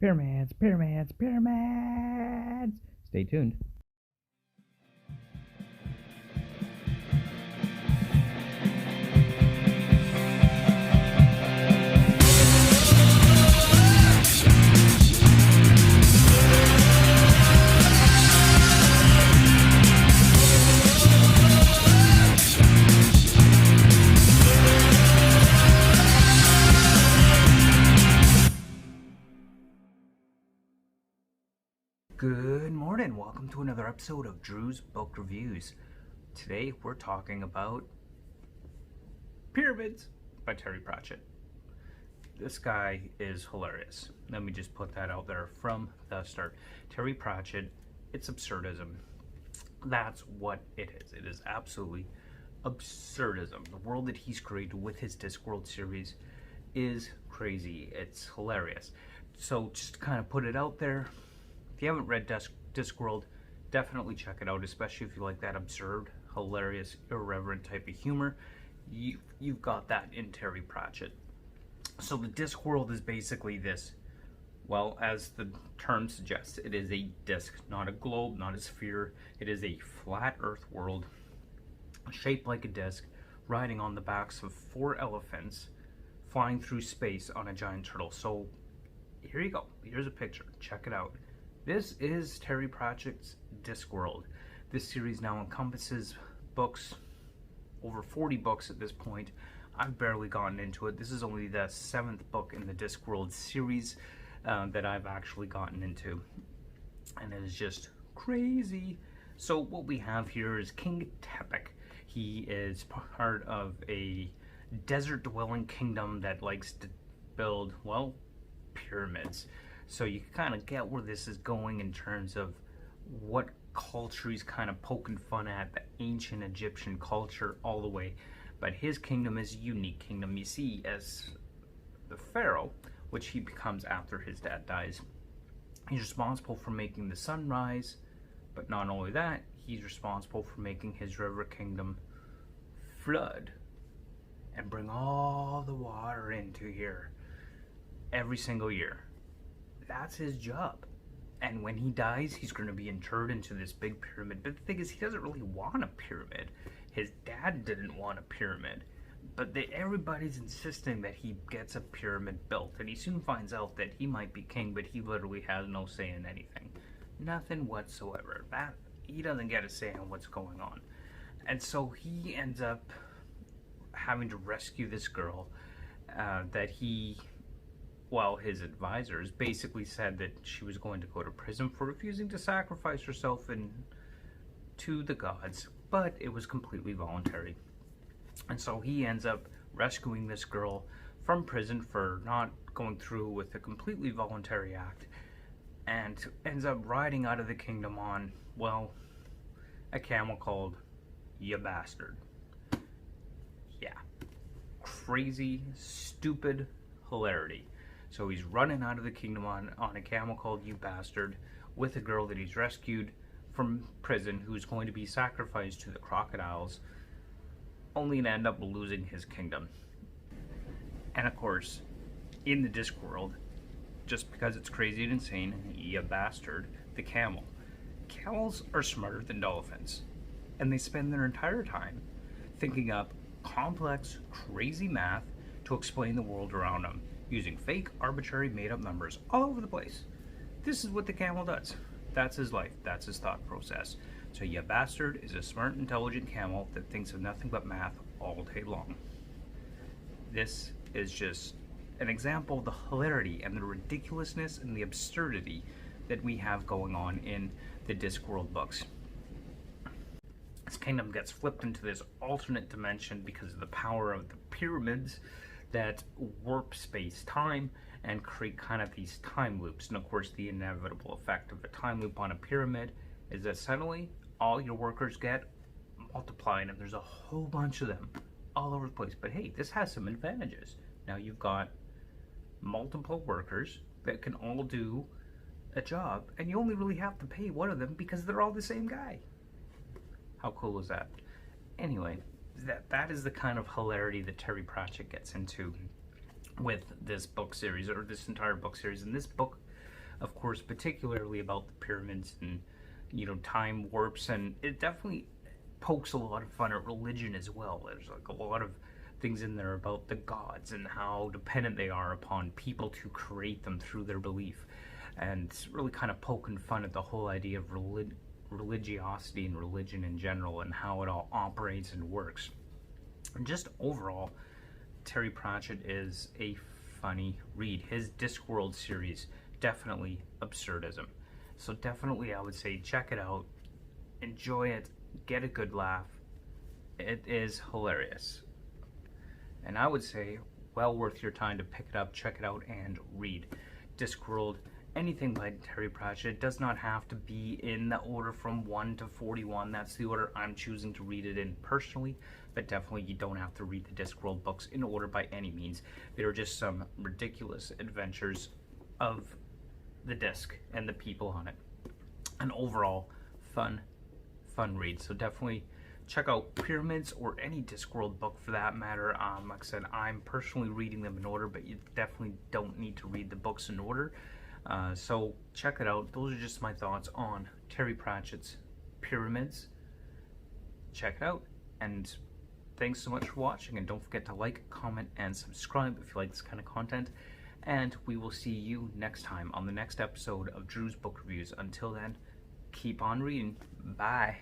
Pyramids, pyramids, pyramids. Stay tuned. Good morning, welcome to another episode of Drew's Book Reviews. Today we're talking about Pyramids by Terry Pratchett. This guy is hilarious. Let me just put that out there from the start. Terry Pratchett, it's absurdism. That's what it is. It is absolutely absurdism. The world that he's created with his Discworld series is crazy. It's hilarious. So just to kind of put it out there, if you haven't read Discworld, definitely check it out, especially if you like that absurd, hilarious, irreverent type of humor. You've got that in Terry Pratchett. So the Discworld is basically this, well, as the term suggests, it is a disc, not a globe, not a sphere. It is a flat earth world, shaped like a disc, riding on the backs of 4 elephants, flying through space on a giant turtle. So here you go. Here's a picture. Check it out. This is Terry Pratchett's Discworld. This series now encompasses books, over 40 books at this point. I've barely gotten into it. This is only the 7th book in the Discworld series that I've actually gotten into. And it is just crazy. So what we have here is King Tepic. He is part of a desert-dwelling kingdom that likes to build, well, pyramids. So you can kind of get where this is going in terms of what culture he's kind of poking fun at, the ancient Egyptian culture all the way. But his kingdom is a unique kingdom. You see, as the pharaoh, which he becomes after his dad dies, he's responsible for making the sun rise. But not only that, he's responsible for making his river kingdom flood and bring all the water into here every single year. That's his job. And when he dies, he's going to be interred into this big pyramid. But the thing is, he doesn't really want a pyramid. His dad didn't want a pyramid. But everybody's insisting that he gets a pyramid built. And he soon finds out that he might be king, but he literally has no say in anything. Nothing whatsoever. He doesn't get a say in what's going on. And so he ends up having to rescue this girl that he... Well, his advisors basically said that she was going to go to prison for refusing to sacrifice herself to the gods, but it was completely voluntary. And so he ends up rescuing this girl from prison for not going through with a completely voluntary act, and ends up riding out of the kingdom on, well, a camel called Ya Bastard. Yeah. Crazy, stupid hilarity. So he's running out of the kingdom on a camel called You Bastard with a girl that he's rescued from prison who's going to be sacrificed to the crocodiles, only to end up losing his kingdom. And of course, in the Discworld, just because it's crazy and insane, Ya Bastard, the camel. Camels are smarter than dolphins, and they spend their entire time thinking up complex, crazy math to explain the world around them, using fake, arbitrary, made-up numbers all over the place. This is what the camel does. That's his life. That's his thought process. So Ya Bastard is a smart, intelligent camel that thinks of nothing but math all day long. This is just an example of the hilarity and the ridiculousness and the absurdity that we have going on in the Discworld books. This kingdom gets flipped into this alternate dimension because of the power of the pyramids that warp space-time and create kind of these time loops. And of course, the inevitable effect of a time loop on a pyramid is that suddenly all your workers get multiplied, and there's a whole bunch of them all over the place. But hey, this has some advantages. Now you've got multiple workers that can all do a job, and you only really have to pay one of them because they're all the same guy. How cool is that? Anyway, that is the kind of hilarity that Terry Pratchett gets into with this book series, or this entire book series. And this book of course, particularly about the pyramids and, you know, time warps, and it definitely pokes a lot of fun at religion as well. There's like a lot of things in there about the gods and how dependent they are upon people to create them through their belief, and it's really kind of poking fun at the whole idea of religiosity and religion in general and how it all operates and works. And just overall, Terry Pratchett is a funny read. His Discworld series, definitely absurdism. So definitely I would say check it out, enjoy it, get a good laugh. It is hilarious. And I would say well worth your time to pick it up, check it out, and read Discworld. Anything by Terry Pratchett. It does not have to be in the order from 1 to 41. That's the order I'm choosing to read it in personally, but definitely you don't have to read the Discworld books in order by any means. They are just some ridiculous adventures of the disc and the people on it. An overall fun read. So definitely check out Pyramids or any Discworld book for that matter. Like I said, I'm personally reading them in order, but you definitely don't need to read the books in order. So check it out. Those are just my thoughts on Terry Pratchett's Pyramids. Check it out, and thanks so much for watching, and don't forget to like, comment, and subscribe if you like this kind of content, and we will see you next time on the next episode of Drew's Book Reviews. Until then, keep on reading. Bye.